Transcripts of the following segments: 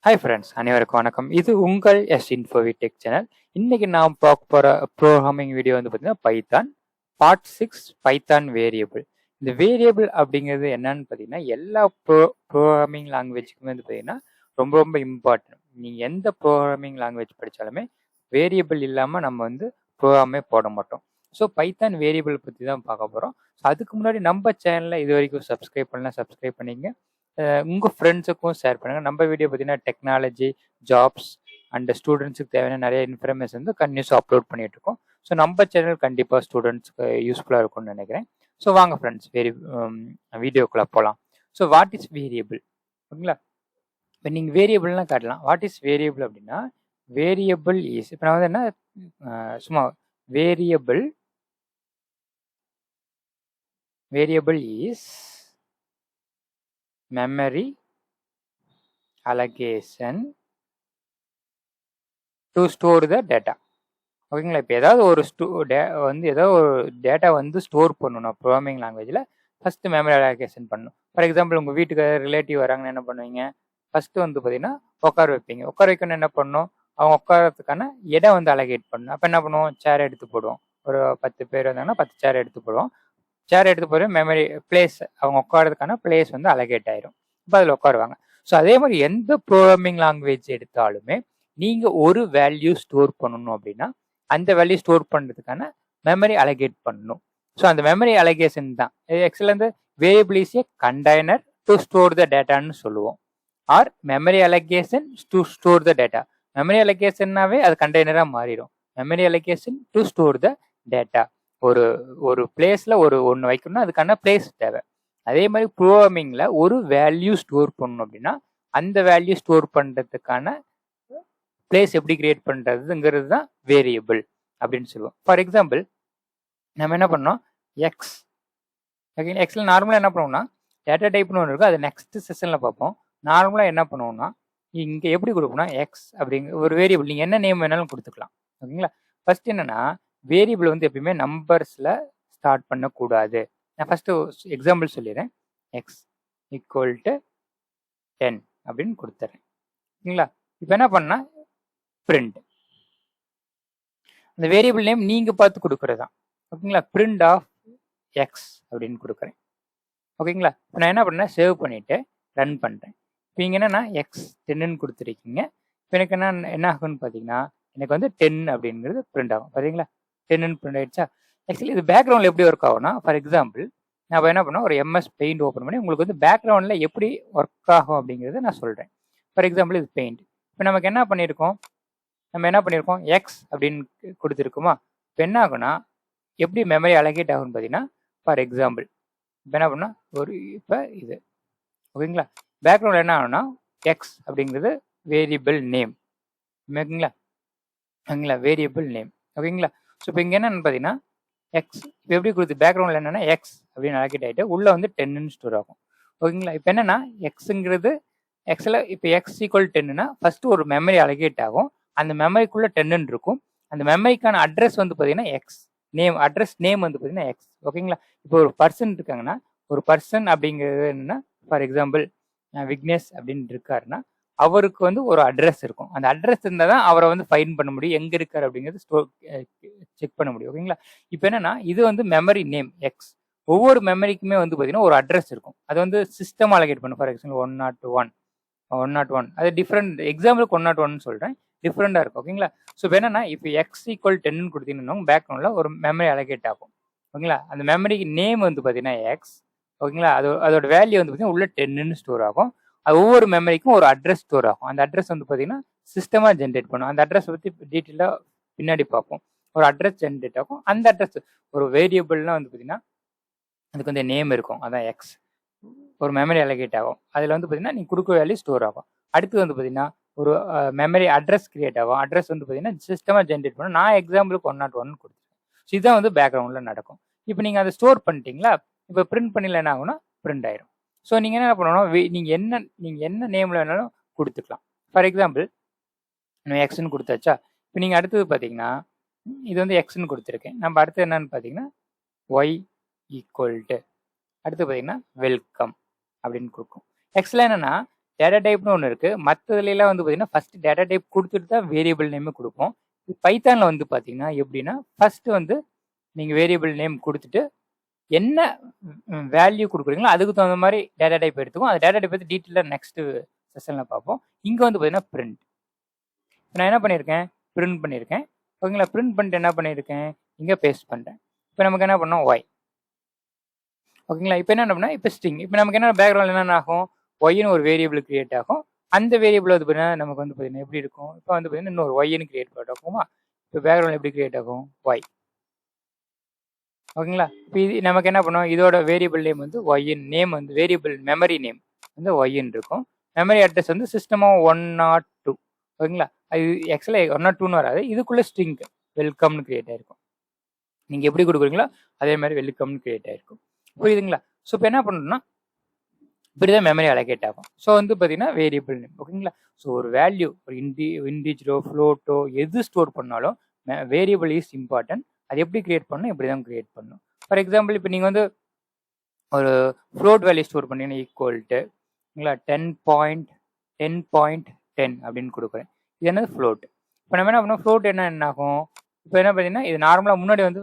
Hi friends, அனைவருக்கும் வணக்கம். இது உங்கள் YESINFOVEE டெக் சேனல். இன்னைக்கு நாம் பார்க்க போகிற ப்ரோக்ராமிங் வீடியோ வந்து பார்த்தீங்கன்னா பைத்தான் பார்ட் 6 பைத்தான் வேரியபிள். இந்த வேரியபிள் அப்படிங்கிறது என்னன்னு பார்த்தீங்கன்னா எல்லா ப்ரோக்ராமிங் லாங்குவேஜுக்குமே வந்து பார்த்தீங்கன்னா ரொம்ப ரொம்ப இம்பார்ட்டன்ட். நீங்கள் எந்த ப்ரோக்ராமிங் லாங்குவேஜ் படித்தாலுமே வேரியபிள் இல்லாமல் நம்ம வந்து ப்ரோக்ராமே போட மாட்டோம். ஸோ பைத்தான் வேரியபிள் பற்றி தான் பார்க்க போகிறோம். ஸோ அதுக்கு முன்னாடி நம்ம சேனலில் இது வரைக்கும் சப்ஸ்கிரைப் பண்ணலாம், சப்ஸ்கிரைப் பண்ணிங்க. உங்கள் ஃப்ரெண்ட்ஸுக்கும் ஷேர் பண்ணுங்கள். நம்ம வீடியோ பார்த்தீங்கன்னா டெக்னாலஜி, ஜாப்ஸ் அண்ட் ஸ்டூடெண்ட்ஸுக்கு தேவையான நிறைய இன்ஃபர்மேஷன் வந்து கன்யூஸாக அப்லோட் பண்ணிட்டு இருக்கோம். ஸோ நம்ம சேனல் கண்டிப்பாக ஸ்டூடெண்ட்ஸ்க்கு யூஸ்ஃபுல்லாக இருக்கும்னு நினைக்கிறேன். ஸோ வாங்க ஃப்ரெண்ட்ஸ், வீடியோக்குள்ளே போகலாம். ஸோ வாட் இஸ் வேரியபிள் ஓகேங்களா? இப்போ நீங்கள் வேரியபிள்லாம் காட்டலாம். வாட் இஸ் வேரியபிள் அப்படின்னா வேரியபிள் இஸ், இப்போ நான் வந்து என்ன சும்மா variable is memory allocation to store the data. ஓகேங்களா? இப்போ ஏதாவது ஒரு ஏதாவது ஒரு டேட்டா வந்து ஸ்டோர் பண்ணணும் ப்ரோக்ராமிங் லாங்குவேஜில், ஃபஸ்ட்டு மெமரி அலோகேஷன் பண்ணணும். ஃபார் எக்ஸாம்பிள் உங்கள் வீட்டுக்கு ரிலேட்டிவ் வராங்கன்னு என்ன பண்ணுவீங்க? ஃபஸ்ட்டு வந்து பார்த்தீங்கன்னா உட்கார வைப்பீங்க. உட்கார வைக்கணும்னு என்ன பண்ணணும்? அவங்க உட்காரத்துக்கான இடம் வந்து அலோகேட் பண்ணணும். அப்போ என்ன பண்ணுவோம்? சேர் எடுத்து போடுவோம். ஒரு 10 பேர் வந்தாங்கன்னா 10 சேர் எடுத்து போடுவோம். சேர் எடுத்து போகிற மெமரி பிளேஸ், அவங்க உட்காரதுக்கான பிளேஸ் வந்து அலகேட் ஆயிரும். இப்போ அதில் உட்காருவாங்க. ஸோ அதே மாதிரி எந்த ப்ரோக்ராமிங் லாங்குவேஜ் எடுத்தாலுமே நீங்கள் ஒரு வேல்யூ ஸ்டோர் பண்ணணும் அப்படின்னா அந்த வேல்யூ ஸ்டோர் பண்ணுறதுக்கான மெமரி அலகேட் பண்ணணும். ஸோ அந்த மெமரி அலகேஷன் தான் எக்ஸில் வந்து variable is a container to store the டேட்டான்னு சொல்லுவோம். Or memory allocation to store the data. Memory அலகேஷன்னாவே அது கண்டெய்னராக மாறிடும். Memory allocation to store the data. ஒரு பிளேஸ்ல ஒன்று வைக்கணும்னா அதுக்கான பிளேஸ் தேவை. அதே மாதிரி ப்ரோக்ராமிங்ல ஒரு வேல்யூ ஸ்டோர் பண்ணணும் அப்படின்னா அந்த வேல்யூ ஸ்டோர் பண்றதுக்கான பிளேஸ் எப்படி கிரியேட் பண்றதுங்கிறது தான் வேரியபிள் அப்படின்னு சொல்லுவோம். ஃபார் எக்ஸாம்பிள் நம்ம என்ன பண்ணோம்? எக்ஸ் ஓகே, எக்ஸ்ல நார்மலாக என்ன பண்ணுவோம்னா டேட்டா டைப்னு ஒன்று இருக்கும். அது நெக்ஸ்ட் செஷன்ல பார்ப்போம். நார்மலாக என்ன பண்ணுவோம்னா இங்கே எப்படி கொடுப்போம்னா எக்ஸ் அப்படிங்கிற ஒரு வேரியபிள் நீங்கள் என்ன நேம் வேணாலும் கொடுத்துக்கலாம். ஓகேங்களா? ஃபர்ஸ்ட் என்னன்னா வேரியபிள் வந்து எப்பயுமே நம்பர்ஸில் ஸ்டார்ட் பண்ணக்கூடாது. நான் ஃபஸ்ட்டு எக்ஸாம்பிள் சொல்லிடுறேன். எக்ஸ் ஈக்குவல் டு 10 அப்படின்னு கொடுத்துட்றேன். ஓகேங்களா? இப்போ என்ன பண்ணால் பிரிண்ட், அந்த வேரியபிள் நேம் நீங்கள் பார்த்து கொடுக்குறது தான். ஓகேங்களா? பிரிண்ட் ஆஃப் எக்ஸ் அப்படின்னு கொடுக்குறேன். ஓகேங்களா? இப்போ நான் என்ன பண்ணேன்? சேவ் பண்ணிவிட்டு ரன் பண்ணுறேன். இப்போ இங்கே என்னன்னா எக்ஸ் 10ன்னு கொடுத்துருக்கீங்க. இப்போ எனக்கு என்ன ஆகுன்னு பார்த்தீங்கன்னா எனக்கு வந்து 10 அப்படிங்கிறது பிரிண்ட் ஆகும். பார்த்தீங்களா? 10ன்னு பிரிண்ட் ஆயிடுச்சா? ஆக்சுவலி இது பேக்ரவுண்டில் எப்படி ஒர்க் ஆகும்னா, ஃபார் எக்ஸாம்பிள் நான் என்ன பண்ணேன், ஒரு எம்எஸ் பெயிண்ட் ஓப்பன் பண்ணி உங்களுக்கு வந்து பேக்ரவுண்டில் எப்படி ஒர்க் ஆகும் அப்படிங்கிறத நான் சொல்கிறேன். ஃபார் எக்ஸாம்பிள் இது பெயிண்ட். இப்போ நமக்கு என்ன பண்ணியிருக்கோம்? எக்ஸ் அப்படின்னு கொடுத்துருக்குமா? இப்போ என்ன ஆகும்னா எப்படி மெமரி அலகேட் ஆகும்னு பார்த்தீங்கன்னா, ஃபார் எக்ஸாம்பிள் இப்போ என்ன பண்ணால் இப்போ இது ஓகேங்களா? பேக்ரவுண்டில் என்ன ஆகும்னா எக்ஸ் அப்படிங்கிறது வேரியபிள் நேம். ஓகேங்களா? Variable name. ஓகேங்களா? ஸோ இப்போ இங்கே என்னன்னு பார்த்தீங்கன்னா எக்ஸ் இப்போ எப்படி கொடுத்து பேக்ரவுண்டில் என்னென்னா எக்ஸ் அப்படின்னு அலகேட் ஆகிட்டு உள்ளே வந்து 10ன்னு ஸ்டோர் ஆகும். ஓகேங்களா? இப்போ என்னென்னா எக்ஸுங்கிறது எக்ஸில் இப்போ எக்ஸ் ஈக்குவல் 10ன்னா ஃபஸ்ட்டு ஒரு மெமரி அலகேட் ஆகும். அந்த மெமரிக்குள்ளே 10ன்னு இருக்கும். அந்த மெமரிக்கான அட்ரஸ் வந்து பார்த்தீங்கன்னா எக்ஸ் நேம், அட்ரஸ் நேம் வந்து பார்த்தீங்கன்னா எக்ஸ். ஓகேங்களா? இப்போ ஒரு பர்சன் இருக்காங்கன்னா ஒரு பர்சன் அப்படிங்கிறது என்னென்னா ஃபார் எக்ஸாம்பிள் விக்னேஷ் அப்படின்னு இருக்காருன்னா அவருக்கு வந்து ஒரு அட்ரஸ் இருக்கும். அந்த அட்ரஸ் இருந்தால் தான் அவரை வந்து ஃபைண்ட் பண்ண முடியும், எங்கே இருக்கார் அப்படிங்கிறது செக் பண்ண முடியும். ஓகேங்களா? இப்போ என்னன்னா இது வந்து மெமரி நேம் எக்ஸ். ஒவ்வொரு மெமரிக்குமே வந்து பார்த்தீங்கன்னா ஒரு அட்ரஸ் இருக்கும். அது வந்து சிஸ்டம் அலகேட் பண்ணும். ஃபார் எக்ஸாம்பிள் 101 அது டிஃப்ரெண்ட் எக்ஸாம்பிளுக்கு 101 சொல்கிறேன், டிஃப்ரெண்டாக இருக்கும். ஓகேங்களா? ஸோ இப்போ என்னன்னா இப்போ எக்ஸ் ஈக்குவல் 10ன்னு கொடுத்தீங்கன்னா பேக்ரவுண்டில் ஒரு மெமரி அலகேட் ஆகும். ஓகேங்களா? அந்த மெமரிக்கு நேம் வந்து பார்த்தீங்கன்னா எக்ஸ். ஓகேங்களா? அதோட வேல்யூ வந்து பார்த்தீங்கன்னா உள்ள 10ன்னு ஸ்டோர் ஆகும். அது ஒவ்வொரு மெமரிக்கும் ஒரு அட்ரஸ் ஸ்டோர் ஆகும். அந்த அட்ரஸ் வந்து பார்த்தீங்கன்னா சிஸ்டமாக ஜென்ரேட் பண்ணும். அந்த அட்ரஸ் பற்றி டீட்டெயிலாக பின்னாடி பார்ப்போம். ஒரு அட்ரஸ் ஜென்ரேட் ஆகும். அந்த அட்ரஸ் ஒரு வேரியபிள்லாம் வந்து பார்த்தீங்கன்னா அதுக்கு வந்து நேம் இருக்கும், அதான் எக்ஸ். ஒரு மெமரி அலகேட் ஆகும். அதில் வந்து பார்த்தீங்கன்னா நீங்கள் கொடுக்க வேல்யூ ஸ்டோர் ஆகும். அடுத்து வந்து பார்த்தீங்கன்னா ஒரு மெமரி அட்ரஸ் கிரியேட் ஆகும். அட்ரஸ் வந்து பார்த்தீங்கன்னா சிஸ்டமாக ஜென்ரேட் பண்ணும். நான் எக்ஸாம்பிளுக்கு 101 கொடுத்துருக்கேன். ஸோ இதுதான் வந்து பேக்ரவுண்டில் நடக்கும். இப்போ நீங்கள் அதை ஸ்டோர் பண்ணிட்டீங்களா? இப்போ பிரிண்ட் பண்ணல என்ன ஆகும்னா பிரிண்ட் ஆயிரும். ஸோ நீங்கள் என்ன பண்ணணும்? நீங்கள் என்ன நேமில் வேணாலும் கொடுத்துக்கலாம். ஃபார் எக்ஸாம்பிள் நம்ம எக்ஸ்ன்னு கொடுத்தாச்சா? இப்போ நீங்கள் அடுத்தது பார்த்தீங்கன்னா இது வந்து எக்ஸ்ன்னு கொடுத்துருக்கேன். நம்ம அடுத்து என்னன்னு பார்த்தீங்கன்னா ஒய் ஈக்குவல் டு அடுத்து பார்த்தீங்கன்னா வெல்கம் அப்படின்னு கொடுக்கும். எக்ஸில் என்னன்னா டேட்டா டைப்னு ஒன்று இருக்குது. மற்றதுலாம் வந்து பார்த்தீங்கன்னா ஃபஸ்ட்டு டேட்டா டைப் கொடுத்துட்டு தான் வேரியபிள் நேமே கொடுப்போம். பைத்தானில் வந்து பார்த்தீங்கன்னா எப்படின்னா ஃபஸ்ட்டு வந்து நீங்கள் வேரியபிள் நேம் கொடுத்துட்டு என்ன வேல்யூ கொடுக்குறீங்களோ அதுக்கு தகுந்த மாதிரி டேட்டா டைப் எடுத்துக்கும். அந்த டேட்டா டைப் பற்றி டீட்டெயிலாக நெக்ஸ்ட்டு செஷனில் பார்ப்போம். இங்கே வந்து பார்த்தீங்கன்னா பிரிண்ட். நான் என்ன பண்ணியிருக்கேன், பிரிண்ட் பண்ணியிருக்கேன். ஓகேங்களா, பிரிண்ட் பண்ணிட்டு என்ன பண்ணியிருக்கேன், இங்கே பேஸ்ட் பண்ணுறேன். இப்போ நமக்கு என்ன பண்ணோம், ஒய். ஓகேங்களா, இப்போ என்ன பண்ணால் இப்போ ஸ்ட்ரிங். இப்போ நமக்கு என்ன பேக்ரவுண்ட் என்னென்ன ஆகும், ஒய்னு ஒரு வேரியபிள் கிரியேட் ஆகும். அந்த வேரியபிள் வந்து பார்த்தீங்கன்னா நமக்கு வந்து பார்த்தீங்கன்னா எப்படி இருக்கும், இப்போ வந்து பார்த்தீங்கன்னா இன்னொரு ஒய்னு கிரியேட் பண்ணிட்டோமா. இப்போ பேக்ரவுண்ட் எப்படி கிரியேட் ஆகும், ஒய். ஓகேங்களா, இப்போ இது நமக்கு என்ன பண்ணுவோம், இதோட வேரியபிள் நேம் வந்து ஒய்யின் நேம் வந்து வேரியபிள் மெமரி நேம் வந்து ஒய்ன்னு இருக்கும். மெமரி அட்ரஸ் வந்து சிஸ்டமாக 102. ஓகேங்களா, அது ஆக்சுவலாக 102ன்னு வராது, இதுக்குள்ளே ஸ்ட்ரிங் வெல்கம்னு கிரியேட் ஆகிருக்கும். நீங்கள் எப்படி கொடுக்குறீங்களோ அதே மாதிரி வெல்கம்னு கிரியேட் ஆகிருக்கும். புரியுதுங்களா? ஸோ இப்போ என்ன பண்ணணும்னா இப்படி தான் மெமரி அலோகேட் ஆகும். ஸோ வந்து பார்த்தீங்கன்னா வேரியபிள் நேம். ஓகேங்களா, ஸோ ஒரு வேல்யூ ஒரு இன்டிஜரோ ஃப்ளோட்டோ எது ஸ்டோர் பண்ணாலும் வேரியபிள் இஸ் இம்பார்ட்டன்ட். அது எப்படி கிரியேட் பண்ணணும், இப்படி தான் கிரியேட் பண்ணணும். ஃபார் எக்ஸாம்பிள் இப்போ நீங்கள் வந்து ஒரு ஃப்ளோட் வேல்யூ ஸ்டோர் பண்ணீங்கன்னா ஈக்குவல்ட்டு 10.10 அப்படின்னு கொடுக்குறேன். இது என்னது ஃப்ளோட். இப்போ நம்ம என்ன பண்ணோம், ஃப்ளோட் என்ன ஆகும், இப்போ என்ன பார்த்தீங்கன்னா இது நார்மலாக முன்னாடி வந்து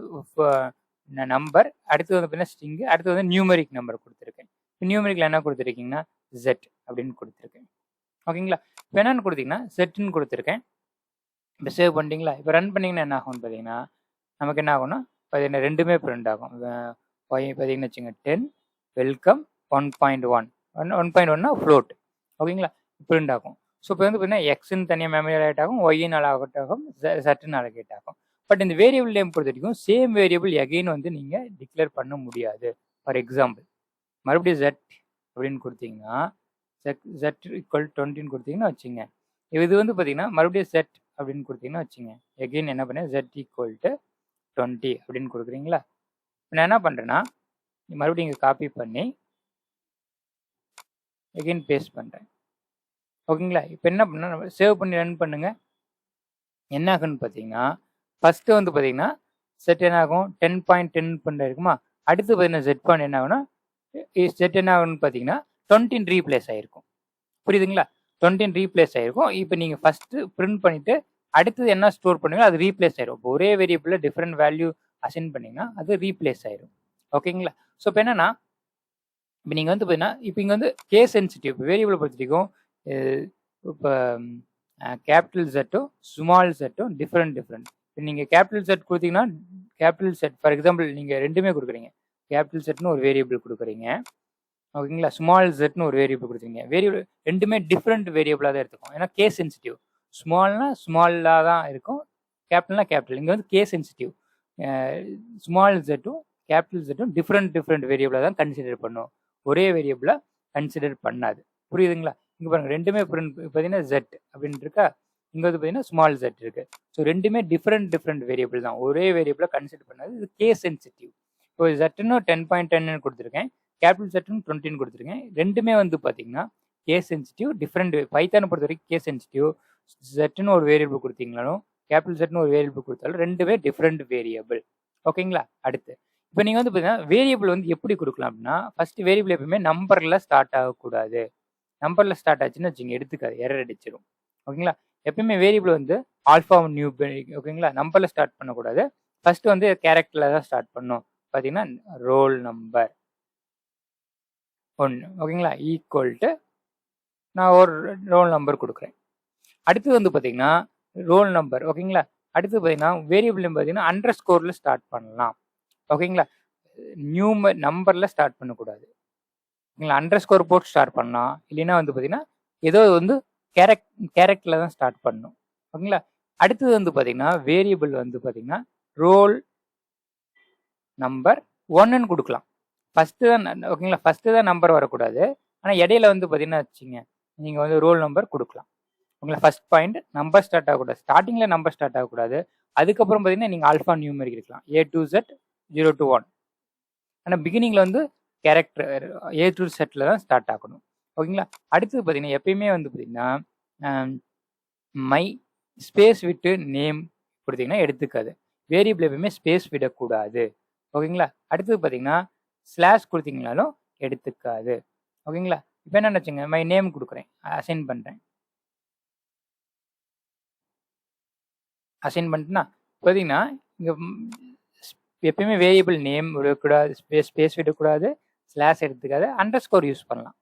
நம்பர், அடுத்து வந்து பார்த்தீங்கன்னா ஸ்ட்ரிங்கு, அடுத்து வந்து நியூமெரிக் நம்பர் கொடுத்துருக்கேன். இப்போ நியூமெரிக்கில் என்ன கொடுத்துருக்கீங்கன்னா ஜெட் அப்படின்னு கொடுத்துருக்கேன். ஓகேங்களா, இப்போ என்னென்னு கொடுத்தீங்கன்னா ஜெட்டுன்னு கொடுத்துருக்கேன். இப்போ சேவ் பண்ணிட்டீங்களா, இப்போ ரன் பண்ணிங்கன்னா என்ன ஆகும்னு பார்த்தீங்கன்னா நமக்கு என்ன ஆகும்னா பார்த்தீங்கன்னா ரெண்டுமே பிரிண்ட் ஆகும். பார்த்தீங்கன்னு வச்சுங்க 10 வெல்கம் 1.1 ஃப்ளோட். ஓகேங்களா, பிரிண்ட் ஆகும். ஸோ இப்போ வந்து பார்த்தீங்கன்னா எக்ஸ்ன்னு தனியாக மெமரி அலோகேட் ஆகும், ஒய்ன்னு அலோகேட் ஆகும், ஜெட்டுன்னு அலோகேட் ஆகும். பட் இந்த வேரியபிள் நேம் பொறுத்த வரைக்கும் சேம் வேரியபிள் எகைன் வந்து நீங்கள் டிக்ளேர் பண்ண முடியாது. ஃபார் எக்ஸாம்பிள் மறுபடியும் ஜெட் அப்படின்னு கொடுத்தீங்கன்னா ஜெட் ஈக்குவல் 20ன்னு கொடுத்தீங்கன்னா வச்சுங்க. இது வந்து பார்த்தீங்கன்னா மறுபடியும் ஜெட் அப்படின்னு கொடுத்தீங்கன்னா வச்சுங்க, எகைன் என்ன பண்ணேன் ஜெட் ஈக்குவல் டு 20 அப்படின்னு கொடுக்குறீங்களா. நான் என்ன பண்ணுறேன்னா மறுபடியும் இங்கே காப்பி பண்ணி எகைன் பேஸ்ட் பண்ணுறேன். ஓகேங்களா, இப்போ என்ன பண்ண சேவ் பண்ணி ரன் பண்ணுங்க. என்ன ஆகுன்னு பார்த்தீங்கன்னா ஃபஸ்ட்டு வந்து பார்த்தீங்கன்னா செட் என்ன ஆகும் 10.10 பண்ண இருக்குமா. அடுத்து பார்த்தீங்கன்னா ஜெட் பாயிண்ட் என்ன ஆகும்னா செட் என்ன ஆகுன்னு பார்த்தீங்கன்னா 20 ரீப்ளேஸ் ஆகிருக்கும். புரியுதுங்களா, 20 ரீப்ளேஸ் ஆகிருக்கும். இப்போ நீங்கள் ஃபஸ்ட்டு பிரிண்ட் பண்ணிவிட்டு அடுத்தது என்ன ஸ்டோர் பண்ணுவீங்களோ அது ரீப்ளேஸ் ஆயிரும். இப்போ ஒரே வேரியபிளில் டிஃப்ரெண்ட் வேல்யூ அசைன் பண்ணிங்கன்னா அது ரீப்ளேஸ் ஆயிரும். ஓகேங்களா, ஸோ இப்போ என்னன்னா இப்போ நீங்கள் வந்து பார்த்தீங்கன்னா இப்போ இங்கே வந்து கேஸ் சென்சிட்டிவ். இப்போ வேரியபிளை பொறுத்த வரைக்கும் இப்போ கேபிட்டல் செட்டும் ஸ்மால் செட்டும் டிஃப்ரெண்ட். இப்போ நீங்கள் கேபிட்டல் செட் கொடுத்தீங்கன்னா கேபிட்டல் செட் ஃபார் எக்ஸாம்பிள் நீங்கள் ரெண்டுமே கொடுக்குறீங்க. கேபிட்டல் செட்னு ஒரு வேரியபிள் கொடுக்குறீங்க. ஓகேங்களா, ஸ்மால் செட்னு ஒரு வேரியபிள் கொடுக்குறீங்க. வேரியபிள் ரெண்டுமே டிஃப்ரெண்ட் வேரியபிளாக தான் எடுத்துக்கும். ஏன்னா கேஸ் சென்சிட்டிவ். ஸ்மால்னா ஸ்மாலாக தான் இருக்கும், கேபிட்டல்னா கேபிட்டல். இங்கே வந்து கேஸ் சென்சிட்டிவ். ஸ்மால் செட்டும் கேபிட்டல் செட்டும் டிஃப்ரெண்ட் வேரியபிளாக தான் கன்சிடர் பண்ணும், ஒரே வேரியபிளாக கன்சிடர் பண்ணாது. புரியுதுங்களா, இங்கே பாருங்கள் ரெண்டுமே பார்த்தீங்கன்னா ஜெட் அப்படின்னு இருக்கா, இங்கே வந்து பார்த்தீங்கன்னா ஸ்மால் ஜெட் இருக்கு. ஸோ ரெண்டுமே டிஃப்ரெண்ட் வேரியபிள் தான், ஒரே வேரியபிளாக கன்சிடர் பண்ணாது. இது கேஸ் சென்சிட்டிவ். இப்போ ஜெட்டுன்னு 10.10 கொடுத்துருக்கேன், கேபிட்டல் செட்னு 20 கொடுத்துருக்கேன். ரெண்டுமே வந்து பார்த்தீங்கன்னா கேஸ் சென்சிட்டிவ், டிஃப்ரெண்ட். பைத்தானை பொறுத்த வரைக்கும் கேஸ் சென்சிட்டிவ். செட்னு ஒரு வேரியபிள் கொடுத்தீங்களாலும் கேபிட்டல் செட்னு ஒரு வேரியபிள் கொடுத்தாலும் ரெண்டுமே டிஃப்ரெண்ட் வேரியபிள். ஓகேங்களா, அடுத்து இப்போ நீங்கள் வந்து பார்த்தீங்கன்னா வேரியபிள் வந்து எப்படி கொடுக்கலாம் அப்படின்னா ஃபர்ஸ்ட் வேரியபிள் எப்பவுமே நம்பரில் ஸ்டார்ட் ஆகக்கூடாது. நம்பரில் ஸ்டார்ட் ஆச்சுன்னு வச்சுங்க எடுத்துக்காது, எரர் அடிச்சிடும். ஓகேங்களா, எப்பயுமே வேரியபிள் வந்து ஆல்ஃபா நியூ. ஓகேங்களா, நம்பரில் ஸ்டார்ட் பண்ணக்கூடாது. ஃபர்ஸ்ட் வந்து கேரக்டரில் தான் ஸ்டார்ட் பண்ணும். பார்த்தீங்கன்னா ரோல் நம்பர் 1. ஓகேங்களா, ஈக்குவல் டு நான் ஒரு ரோல் நம்பர் கொடுக்குறேன். அடுத்து வந்து பார்த்தீங்கன்னா ரோல் நம்பர். ஓகேங்களா, அடுத்து பார்த்தீங்கன்னா வேரியபிள் பார்த்தீங்கன்னா அண்டர் ஸ்கோரில் ஸ்டார்ட் பண்ணலாம். ஓகேங்களா, நம்பரில் ஸ்டார்ட் பண்ணக்கூடாது. ஓகேங்களா, அண்டர் ஸ்கோர் போட்டு ஸ்டார்ட் பண்ணலாம். இல்லைன்னா வந்து பார்த்தீங்கன்னா ஏதோ வந்து கேரக்டரில் தான் ஸ்டார்ட் பண்ணணும். ஓகேங்களா, அடுத்தது வந்து பார்த்தீங்கன்னா வேரியபிள் வந்து பார்த்தீங்கன்னா ரோல் நம்பர் 1ன்னு கொடுக்கலாம். ஃபஸ்ட்டு தான். ஓகேங்களா, ஃபஸ்ட்டு தான் நம்பர் வரக்கூடாது. ஆனால் இடையில வந்து பார்த்தீங்கன்னா வச்சுங்க நீங்கள் வந்து ரோல் நம்பர் கொடுக்கலாம். ஓகேங்களா, ஃபஸ்ட் பாயிண்ட் நம்பர் ஸ்டார்ட் ஆகக்கூடாது, ஸ்டார்டிங்கில் நம்பர் ஸ்டார்ட் ஆகக்கூடாது. அதுக்கப்புறம் பார்த்தீங்கன்னா நீங்கள் ஆல்ஃபா நியூமெரிக் இருக்கலாம், A to Z 0 to 1. ஆனால் பிகினிங்கில் வந்து கேரக்டர் A to Z தான் ஸ்டார்ட் ஆகணும். ஓகேங்களா, அடுத்தது பார்த்தீங்கன்னா எப்பயுமே வந்து பார்த்தீங்கன்னா மை ஸ்பேஸ் விட்டு நேம் கொடுத்தீங்கன்னா எடுத்துக்காது. வேரியபிள் எப்பயுமே ஸ்பேஸ் விடக்கூடாது. ஓகேங்களா, அடுத்தது பார்த்தீங்கன்னா ஸ்லாஷ் கொடுத்தீங்கனாலும் எடுத்துக்காது. ஓகேங்களா, இப்போ என்ன வச்சுங்க மை நேம் கொடுக்குறேன், அசைன் பண்ணுறேன். அசைன் பண்ணிட்டுனா பார்த்தீங்கன்னா இங்கே எப்பயுமே வேரியபிள் நேம் விடக்கூடாது, ஸ்பேஸ் விடக்கூடாது, ஸ்லாஷ் எடுத்துக்காது, அண்டர் ஸ்கோர் யூஸ் பண்ணலாம்.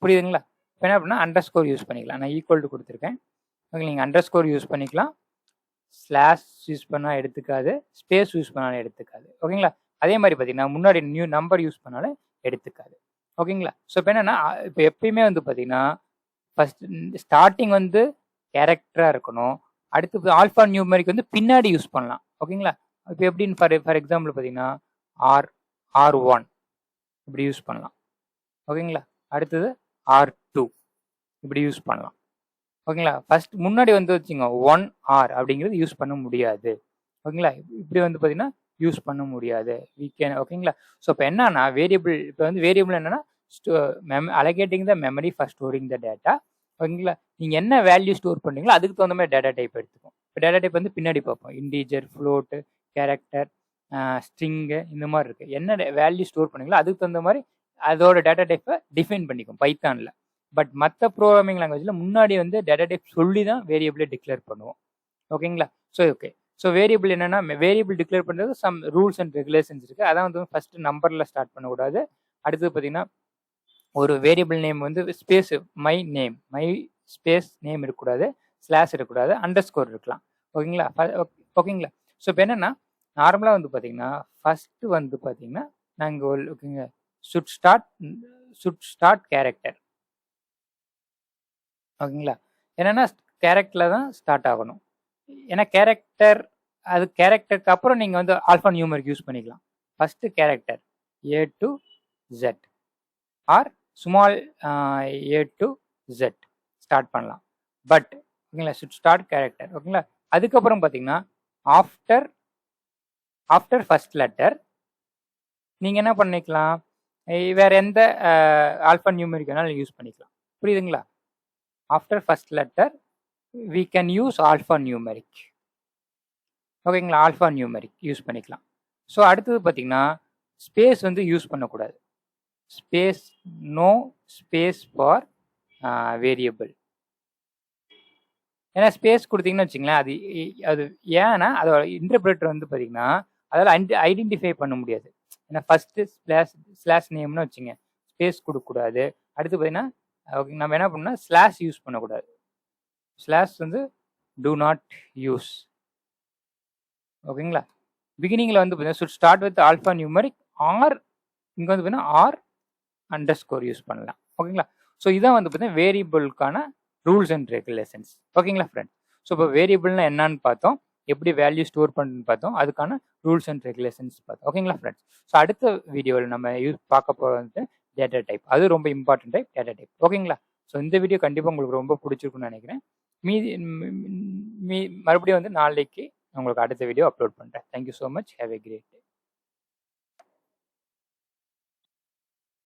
புரியுதுங்களா? இப்போ என்ன பண்ணால் அண்டர் ஸ்கோர் யூஸ் பண்ணிக்கலாம். நான் ஈக்குவல் டு கொடுத்துருக்கேன். ஓகே, நீங்கள் அண்டர் ஸ்கோர் யூஸ் பண்ணிக்கலாம். ஸ்லாஷ் யூஸ் பண்ணால் எடுத்துக்காது, ஸ்பேஸ் யூஸ் பண்ணாலும் எடுத்துக்காது. ஓகேங்களா? அதே மாதிரி பார்த்தீங்கன்னா முன்னாடி நியூ நம்பர் யூஸ் பண்ணாலும் எடுத்துக்காது. ஓகேங்களா? ஸோ இப்போ என்னென்னா இப்போ எப்பயுமே வந்து பார்த்தீங்கன்னா ஃபர்ஸ்ட் ஸ்டார்டிங் வந்து கேரக்டராக இருக்கணும். அடுத்து ஆல்ஃபா நியூமரிக் வந்து பின்னாடி யூஸ் பண்ணலாம். ஓகேங்களா? இப்போ எப்படின்னு ஃபார் எக்ஸாம்பிள் பார்த்தீங்கன்னா R1 இப்படி யூஸ் பண்ணலாம். ஓகேங்களா? அடுத்தது R2 இப்படி யூஸ் பண்ணலாம். ஓகேங்களா? ஃபர்ஸ்ட் முன்னாடி வந்து வச்சுங்க 1R அப்படிங்கிறது யூஸ் பண்ண முடியாது. ஓகேங்களா? இப்படி வந்து பார்த்தீங்கன்னா யூஸ் பண்ண முடியாது. ஓகேங்களா? ஸோ இப்போ என்னன்னா வேரியபிள், இப்போ வந்து வேரியபிள் என்னன்னா allocating the memory for storing the data. ஓகேங்களா? நீங்கள் என்ன வேல்யூ ஸ்டோர் பண்ணுறீங்களோ அதுக்கு தகுந்த மாதிரி டேட்டா டைப் எடுத்துக்கும். இப்போ டேட்டா டைப் வந்து பின்னாடி பார்ப்போம். இன்டீஜர், ஃப்ளோட்டு, கேரக்டர், ஸ்ட்ரிங்கு, இந்த மாதிரி இருக்குது. என்ன வேல்யூ ஸ்டோர் பண்ணீங்களோ அதுக்கு தகுந்த மாதிரி அதோட டேட்டா டைப்பை டிஃபைன் பண்ணிக்கும் பைத்தானில். பட் மற்ற ப்ரோக்ராமிங் லாங்குவேஜில் முன்னாடி வந்து டேட்டா டைப் சொல்லி தான் வேரியபிளை டிக்ளேர் பண்ணுவோம். ஓகேங்களா? ஸோ ஓகே, ஸோ வேரியபிள் என்னன்னா வேரியபிள் டிக்ளேர் பண்ணுறது சம் ரூல்ஸ் அண்ட் ரெகுலேஷன்ஸ் இருக்குது. அதான் வந்து ஃபர்ஸ்ட் நம்பரில் ஸ்டார்ட் பண்ணக்கூடாது. அடுத்தது பார்த்தீங்கன்னா ஒரு வேரியபிள் நேம் வந்து space my name, my space name இருக்கக்கூடாது, ஸ்லாஷ் இருக்கக்கூடாது, அண்டர் ஸ்கோர் இருக்கலாம். ஓகேங்களா? ஓகேங்களா? ஸோ இப்போ என்னென்னா நார்மலாக வந்து பார்த்தீங்கன்னா ஃபர்ஸ்ட் வந்து பார்த்தீங்கன்னா நாங்கள் ஓகேங்க சுட் ஸ்டார்ட் கேரக்டர். ஓகேங்களா? என்னென்னா கேரக்டரில் தான் ஸ்டார்ட் ஆகணும். ஏன்னா கேரக்டர், அது கேரக்டருக்கு அப்புறம் நீங்கள் வந்து ஆல்ஃபா நியூமரிக் யூஸ் பண்ணிக்கலாம். First character A to Z or small A to Z start பண்ணலாம். பட் ஓகேங்களா சுட் ஸ்டார்ட் கேரக்டர். ஓகேங்களா? அதுக்கப்புறம் பார்த்தீங்கன்னா ஆஃப்டர் ஃபர்ஸ்ட் லெட்டர் நீங்கள் என்ன பண்ணிக்கலாம், வேற எந்த ஆல்ஃபா நியூமரிக் வேணாலும் யூஸ் பண்ணிக்கலாம். புரியுதுங்களா? After first letter we can use alpha numeric. ஓகேங்களா? ஆல்ஃபா நியூமரிக் யூஸ் பண்ணிக்கலாம். ஸோ அடுத்தது பார்த்தீங்கன்னா ஸ்பேஸ் வந்து யூஸ் பண்ணக்கூடாது. Space, no space for variable. ஏன்னா ஸ்பேஸ் கொடுத்தீங்கன்னு வச்சுங்களேன் அது ஏன்னா அதோட இன்டர்பிரேட்டர் வந்து பார்த்தீங்கன்னா அதால் ஐடென்டிஃபை பண்ண முடியாது. ஏன்னா ஃபர்ஸ்ட்டு ஸ்லாஷ் நேம்னு வச்சுங்க, ஸ்பேஸ் கொடுக்கக்கூடாது. அடுத்து பார்த்தீங்கன்னா ஓகே நம்ம என்ன பண்ணோம்னா ஸ்லாஷ் யூஸ் பண்ணக்கூடாது. ஸ்லாஷ் வந்து டூ நாட் யூஸ். ஓகேங்களா? பிகினிங்கில் வந்து பார்த்தீங்கன்னா should start with alphanumeric or இங்கே வந்து பார்த்தீங்கன்னா ஆர் அண்டர் ஸ்கோர் யூஸ் பண்ணலாம். ஓகேங்களா? ஸோ இதான் வந்து பார்த்தீங்கன்னா வேரியபிளுக்கான ரூல்ஸ் அண்ட் ரெகுலேஷன்ஸ். ஓகேங்களா ஃப்ரெண்ட்ஸ்? ஸோ இப்போ வேரியபிள்னா என்னன்னு பார்த்தோம், எப்படி வேல்யூ ஸ்டோர் பண்ணுன்னு பார்த்தோம், அதுக்கான ரூல்ஸ் அண்ட் ரெகுலேஷன்ஸ் பார்த்தோம். ஓகேங்களா ஃப்ரெண்ட்ஸ்? ஸோ அடுத்த வீடியோவில் நம்ம பார்க்க போகிறது வந்து டேட்டா டைப். அது ரொம்ப இம்பார்ட்டன்ட் டைப், டேட்டா டைப். ஓகேங்களா? ஸோ இந்த வீடியோ கண்டிப்பாக உங்களுக்கு ரொம்ப பிடிச்சிருக்குன்னு நினைக்கிறேன். மறுபடியும் வந்து நாளைக்கு உங்களுக்கு அடுத்த வீடியோ அப்லோட் பண்ணுறேன். Thank you so much. Have a great day.